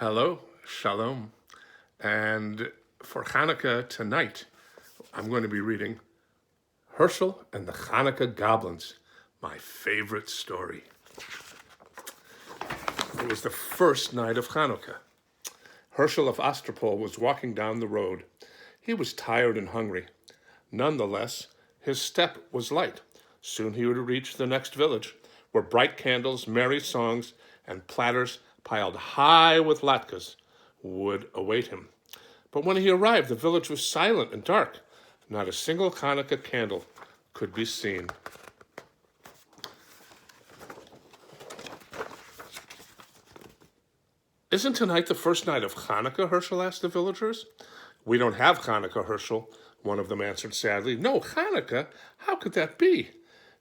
Hello, shalom. And for Hanukkah tonight, I'm going to be reading Hershel and the Hanukkah Goblins, my favorite story. It was the first night of Hanukkah. Hershel of Ostropol was walking down the road. He was tired and hungry. Nonetheless, his step was light. Soon he would reach the next village, where bright candles, merry songs, and platters piled high with latkes would await him. But when he arrived, the village was silent and dark. Not a single Hanukkah candle could be seen. Isn't tonight the first night of Hanukkah? Hershel asked the villagers. We don't have Hanukkah, Hershel, one of them answered sadly. No, Hanukkah? How could that be?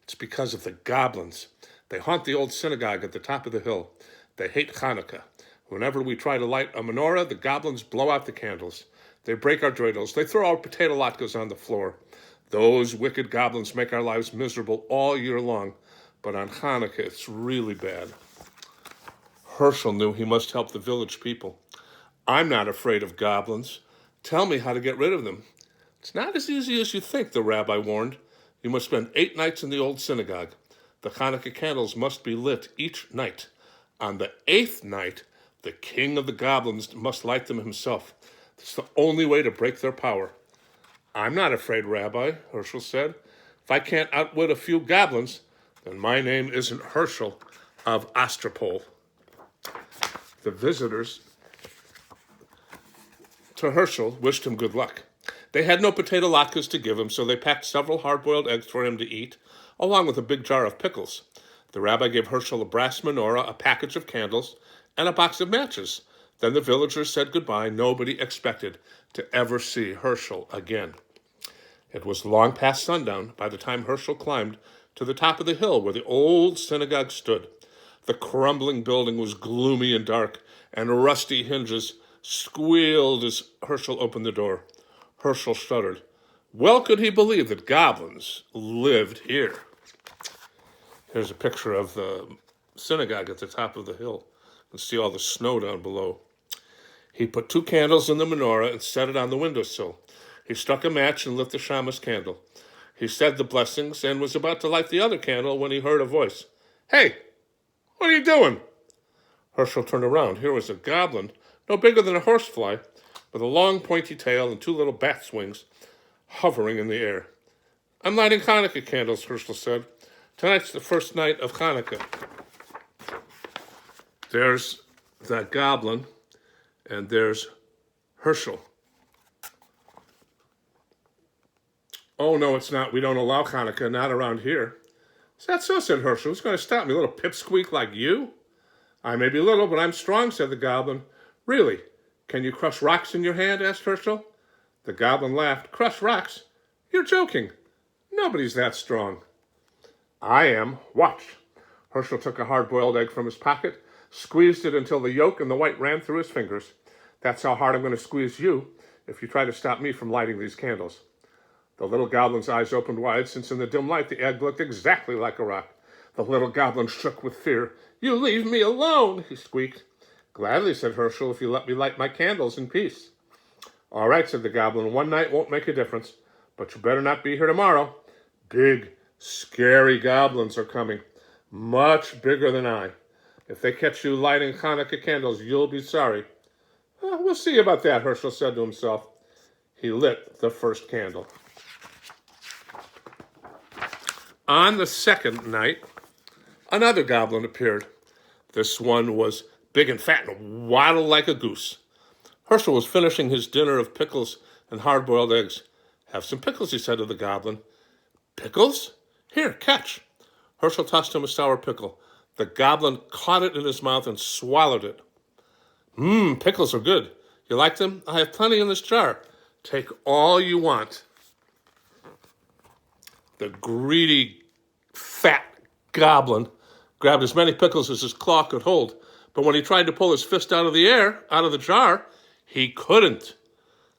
It's because of the goblins. They haunt the old synagogue at the top of the hill. They hate Hanukkah. Whenever we try to light a menorah, the goblins blow out the candles. They break our dreidels. They throw our potato latkes on the floor. Those wicked goblins make our lives miserable all year long. But on Hanukkah, it's really bad. Hershel knew he must help the village people. I'm not afraid of goblins. Tell me how to get rid of them. It's not as easy as you think, the rabbi warned. You must spend 8 nights in the old synagogue. The Hanukkah candles must be lit each night. On the 8th night, the king of the goblins must light them himself. It's the only way to break their power. I'm not afraid, Rabbi, Hershel said. If I can't outwit a few goblins, then my name isn't Hershel of Ostropol. The visitors to Hershel wished him good luck. They had no potato latkes to give him, so they packed several hard-boiled eggs for him to eat, along with a big jar of pickles. The rabbi gave Hershel a brass menorah, a package of candles, and a box of matches. Then the villagers said goodbye. Nobody expected to ever see Hershel again. It was long past sundown by the time Hershel climbed to the top of the hill where the old synagogue stood. The crumbling building was gloomy and dark, and rusty hinges squealed as Hershel opened the door. Hershel shuddered. Well could he believe that goblins lived here. Here's a picture of the synagogue at the top of the hill. You can see all the snow down below. He put 2 candles in the menorah and set it on the windowsill. He struck a match and lit the shamas candle. He said the blessings and was about to light the other candle when he heard a voice. Hey, what are you doing? Hershel turned around. Here was a goblin, no bigger than a horsefly, with a long pointy tail and 2 little bat's wings hovering in the air. I'm lighting Hanukkah candles, Hershel said. Tonight's the first night of Hanukkah. There's that goblin, and there's Hershel. Oh, no, it's not. We don't allow Hanukkah, not around here. Is that so, said Hershel. Who's going to stop me, a little pipsqueak like you? I may be little, but I'm strong, said the goblin. Really? Can you crush rocks in your hand? Asked Hershel. The goblin laughed. Crush rocks? You're joking. Nobody's that strong. I am. Watch. Hershel took a hard-boiled egg from his pocket, squeezed it until the yolk and the white ran through his fingers. That's how hard I'm going to squeeze you if you try to stop me from lighting these candles. The little goblin's eyes opened wide, since in the dim light the egg looked exactly like a rock. The little goblin shook with fear. You leave me alone, he squeaked. Gladly, said Hershel, if you let me light my candles in peace. All right, said the goblin. 1 night won't make a difference, but you better not be here tomorrow. Big, scary goblins are coming, much bigger than I. If they catch you lighting Hanukkah candles, you'll be sorry. We'll see about that, Hershel said to himself. He lit the first candle. On the second night, another goblin appeared. This one was big and fat and waddled like a goose. Hershel was finishing his dinner of pickles and hard-boiled eggs. Have some pickles, he said to the goblin. Pickles? Here, catch. Hershel tossed him a sour pickle. The goblin caught it in his mouth and swallowed it. Pickles are good. You like them? I have plenty in this jar. Take all you want. The greedy, fat goblin grabbed as many pickles as his claw could hold, but when he tried to pull his fist out of the jar, he couldn't.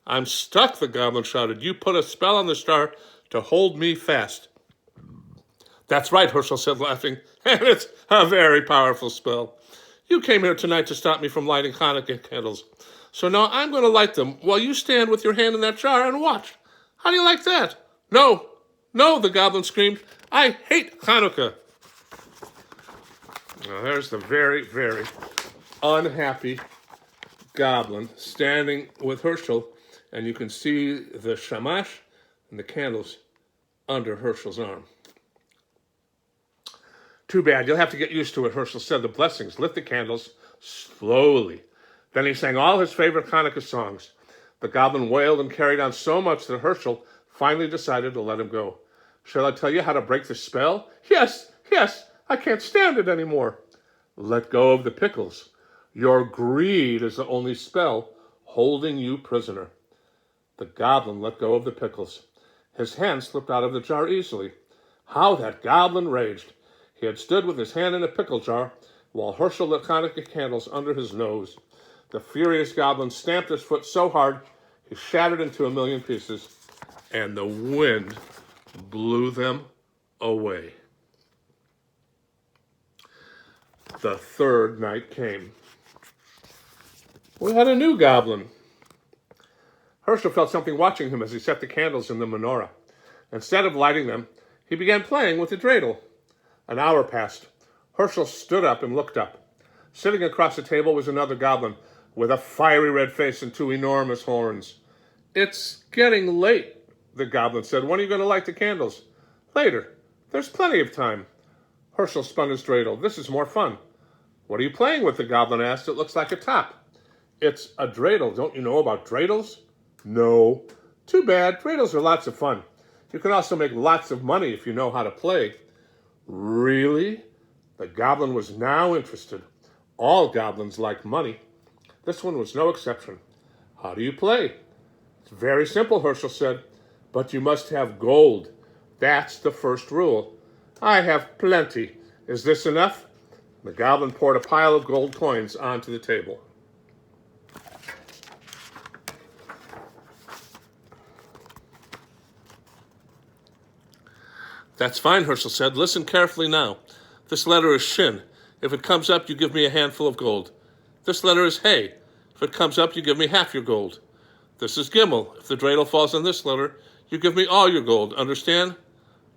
I'm stuck, the goblin shouted. You put a spell on the jar to hold me fast. That's right, Hershel said, laughing, and it's a very powerful spell. You came here tonight to stop me from lighting Hanukkah candles. So now I'm going to light them while you stand with your hand in that jar and watch. How do you like that? No, no, the goblin screamed. I hate Hanukkah. Now there's the very, very unhappy goblin standing with Hershel, and you can see the shamash and the candles under Hershel's arm. Too bad, you'll have to get used to it, Hershel said. The blessings lit the candles slowly. Then he sang all his favorite Hanukkah songs. The goblin wailed and carried on so much that Hershel finally decided to let him go. Shall I tell you how to break the spell? Yes, I can't stand it anymore. Let go of the pickles. Your greed is the only spell holding you prisoner. The goblin let go of the pickles. His hand slipped out of the jar easily. How that goblin raged! He had stood with his hand in a pickle jar while Hershel lit Hanukkah candles under his nose. The furious goblin stamped his foot so hard he shattered into a million pieces, and the wind blew them away. The third night came. We had a new goblin. Hershel felt something watching him as he set the candles in the menorah. Instead of lighting them, he began playing with the dreidel. An hour passed. Hershel stood up and looked up. Sitting across the table was another goblin with a fiery red face and two enormous horns. It's getting late, the goblin said. When are you going to light the candles? Later. There's plenty of time. Hershel spun his dreidel. This is more fun. What are you playing with? The goblin asked. It looks like a top. It's a dreidel. Don't you know about dreidels? No. Too bad. Dreidels are lots of fun. You can also make lots of money if you know how to play. Really? The goblin was now interested. All goblins like money. This one was no exception. How do you play? It's very simple, Hershel said, but you must have gold. That's the first rule. I have plenty. Is this enough? The goblin poured a pile of gold coins onto the table. That's fine, Hershel said. Listen carefully now. This letter is shin. If it comes up, you give me a handful of gold. This letter is hey. If it comes up, you give me half your gold. This is Kimmel. If the dreidel falls on this letter, you give me all your gold. Understand?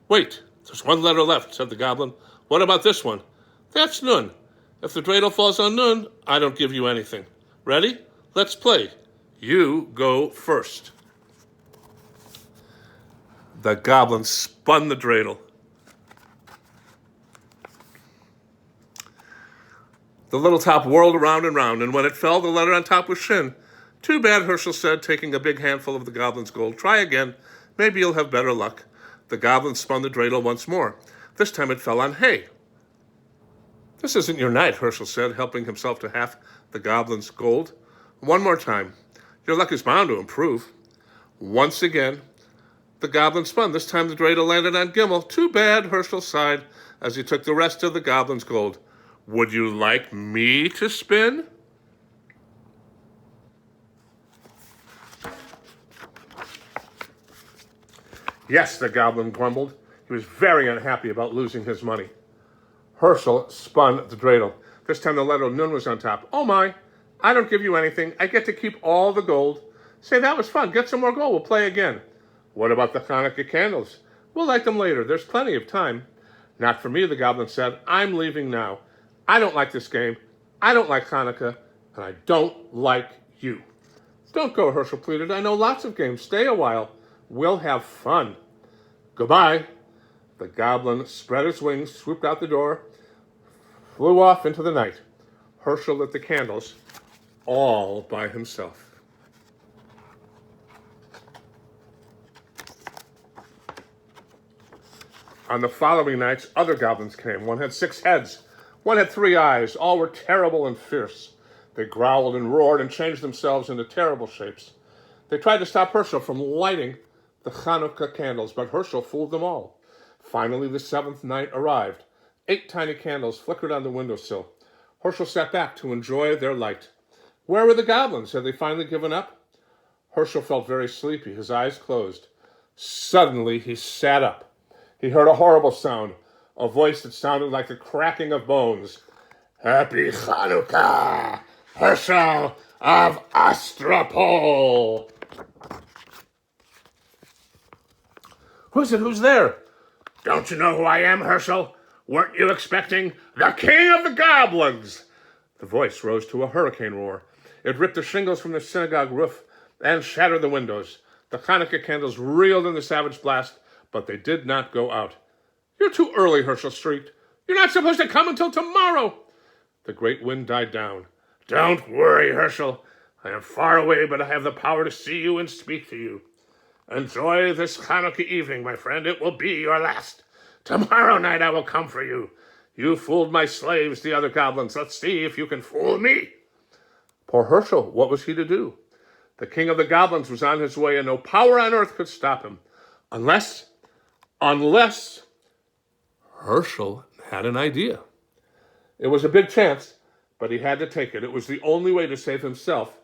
Wait, there's one letter left, said the goblin. What about this one? That's nun. If the dreidel falls on nun, I don't give you anything. Ready? Let's play. You go first. The goblin spun the dreidel. The little top whirled around and round, and when it fell, the letter on top was shin. Too bad, Hershel said, taking a big handful of the goblin's gold. Try again. Maybe you'll have better luck. The goblin spun the dreidel once more. This time it fell on hay. This isn't your night, Hershel said, helping himself to half the goblin's gold. One more time. Your luck is bound to improve. Once again, the goblin spun. This time the dreidel landed on Kimmel. Too bad, Hershel sighed as he took the rest of the goblin's gold. Would you like me to spin? Yes, the goblin grumbled. He was very unhappy about losing his money. Hershel spun the dreidel. This time the letter nun was on top. Oh my, I don't give you anything. I get to keep all the gold. Say, that was fun. Get some more gold. We'll play again. What about the Hanukkah candles? We'll light them later. There's plenty of time. Not for me, the goblin said. I'm leaving now. I don't like this game. I don't like Hanukkah. And I don't like you. Don't go, Hershel pleaded. I know lots of games. Stay a while. We'll have fun. Goodbye. The goblin spread his wings, swooped out the door, flew off into the night. Hershel lit the candles all by himself. On the following nights, other goblins came. One had 6 heads. One had 3 eyes. All were terrible and fierce. They growled and roared and changed themselves into terrible shapes. They tried to stop Hershel from lighting the Hanukkah candles, but Hershel fooled them all. Finally, the 7th night arrived. 8 tiny candles flickered on the windowsill. Hershel sat back to enjoy their light. Where were the goblins? Had they finally given up? Hershel felt very sleepy, his eyes closed. Suddenly, he sat up. He heard a horrible sound, a voice that sounded like the cracking of bones. Happy Hanukkah, Hershel of Astropol. Who's it? Who's there? Don't you know who I am, Hershel? Weren't you expecting the king of the goblins? The voice rose to a hurricane roar. It ripped the shingles from the synagogue roof and shattered the windows. The Hanukkah candles reeled in the savage blast, but they did not go out. You're too early, Hershel shrieked. You're not supposed to come until tomorrow. The great wind died down. Don't worry, Hershel. I am far away, but I have the power to see you and speak to you. Enjoy this Hanukkah evening, my friend. It will be your last. Tomorrow night I will come for you. You fooled my slaves, the other goblins. Let's see if you can fool me. Poor Hershel, what was he to do? The king of the goblins was on his way, and no power on earth could stop him. Unless Hershel had an idea. It was a big chance, but he had to take it. It was the only way to save himself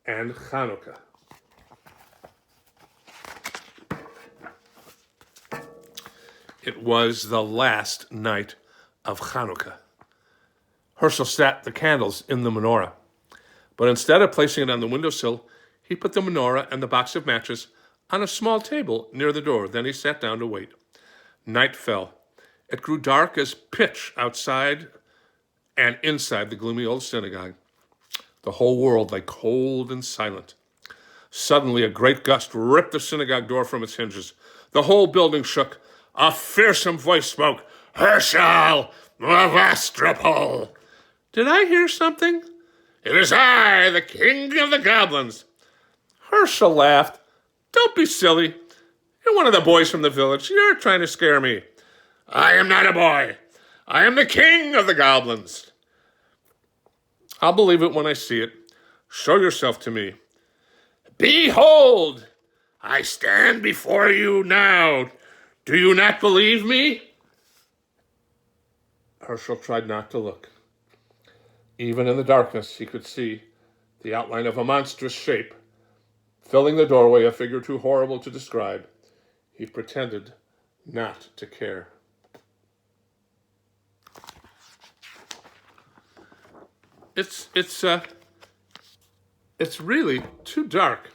and Hanukkah. It was the last night of Hanukkah. Hershel set the candles in the menorah, but instead of placing it on the windowsill, he put the menorah and the box of matches on a small table near the door. Then he sat down to wait. Night fell. It grew dark as pitch outside and inside the gloomy old synagogue. The whole world lay cold and silent. Suddenly, a great gust ripped the synagogue door from its hinges. The whole building shook. A fearsome voice spoke, Hershel of Astropol. Did I hear something? It is I, the king of the goblins. Hershel laughed. Don't be silly. You're one of the boys from the village. You're trying to scare me. I am not a boy. I am the king of the goblins. I'll believe it when I see it. Show yourself to me. Behold, I stand before you now. Do you not believe me? Hershel tried not to look. Even in the darkness, he could see the outline of a monstrous shape. Filling the doorway, a figure too horrible to describe. He pretended not to care. It's really too dark.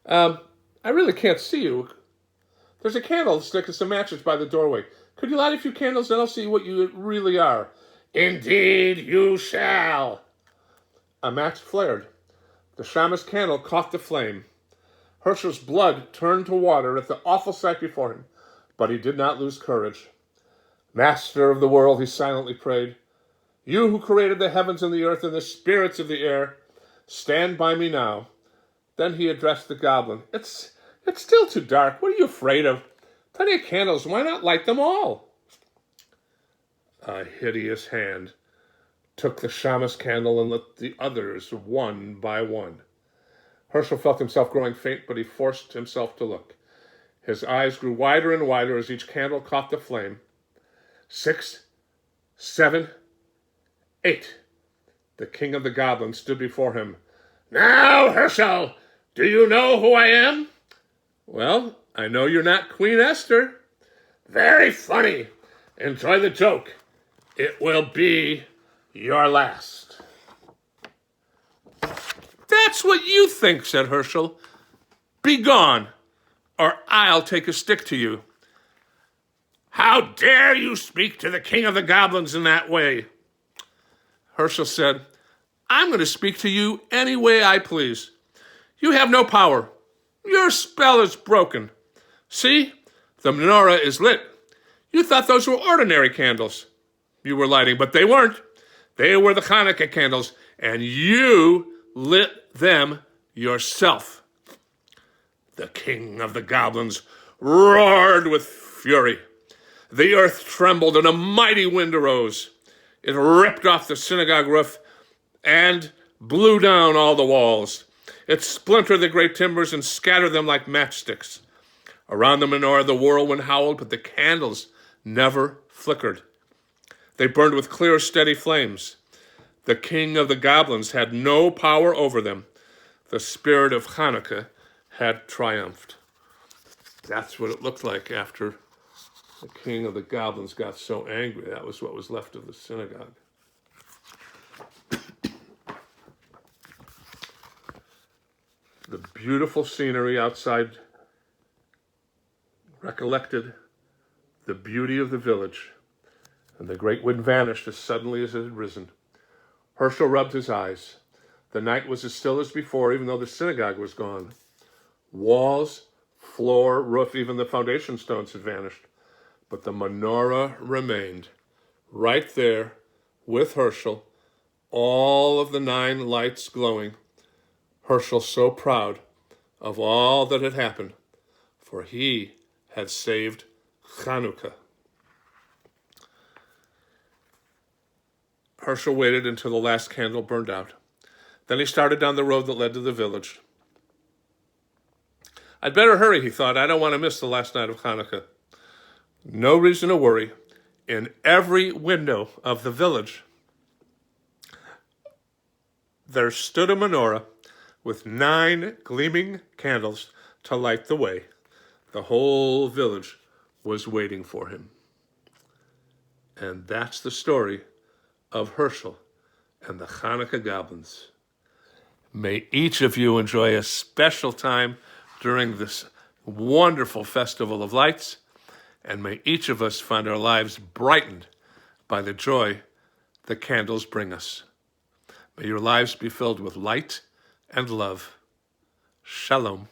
I really can't see you. There's a candlestick and some matches by the doorway. Could you light a few candles, and I'll see what you really are. Indeed you shall. A match flared. The shamus candle caught the flame. Hershel's blood turned to water at the awful sight before him, but he did not lose courage. Master of the world, he silently prayed, you who created the heavens and the earth and the spirits of the air, stand by me now. Then he addressed the goblin. It's still too dark. What are you afraid of? Plenty of candles. Why not light them all? A hideous hand took the shamus candle and lit the others one by one. Hershel felt himself growing faint, but he forced himself to look. His eyes grew wider and wider as each candle caught the flame. 6, 7, 8. The king of the goblins stood before him. Now, Hershel, do you know who I am? Well, I know you're not Queen Esther. Very funny. Enjoy the joke. It will be your last. That's what you think, said Hershel. Be gone, or I'll take a stick to you. How dare you speak to the king of the goblins in that way? Hershel said, I'm going to speak to you any way I please. You have no power. Your spell is broken. See, the menorah is lit. You thought those were ordinary candles you were lighting, but they weren't. They were the Hanukkah candles, and you lit them yourself. The king of the goblins roared with fury. The earth trembled and a mighty wind arose. It ripped off the synagogue roof and blew down all the walls. It splintered the great timbers and scattered them like matchsticks. Around the menorah, the whirlwind howled, but the candles never flickered. They burned with clear, steady flames. The king of the goblins had no power over them. The spirit of Hanukkah had triumphed. That's what it looked like after the king of the goblins got so angry. That was what was left of the synagogue. The beautiful scenery outside recollected the beauty of the village, and the great wind vanished as suddenly as it had risen. Hershel rubbed his eyes. The night was as still as before, even though the synagogue was gone. Walls, floor, roof, even the foundation stones had vanished. But the menorah remained, right there with Hershel, all of the 9 lights glowing. Hershel so proud of all that had happened, for he had saved Hanukkah. Hershel waited until the last candle burned out. Then he started down the road that led to the village. I'd better hurry, he thought. I don't want to miss the last night of Hanukkah. No reason to worry. In every window of the village, there stood a menorah with 9 gleaming candles to light the way. The whole village was waiting for him. And that's the story of Hershel and the Hanukkah goblins. May each of you enjoy a special time during this wonderful festival of lights, and may each of us find our lives brightened by the joy the candles bring us. May your lives be filled with light and love. Shalom.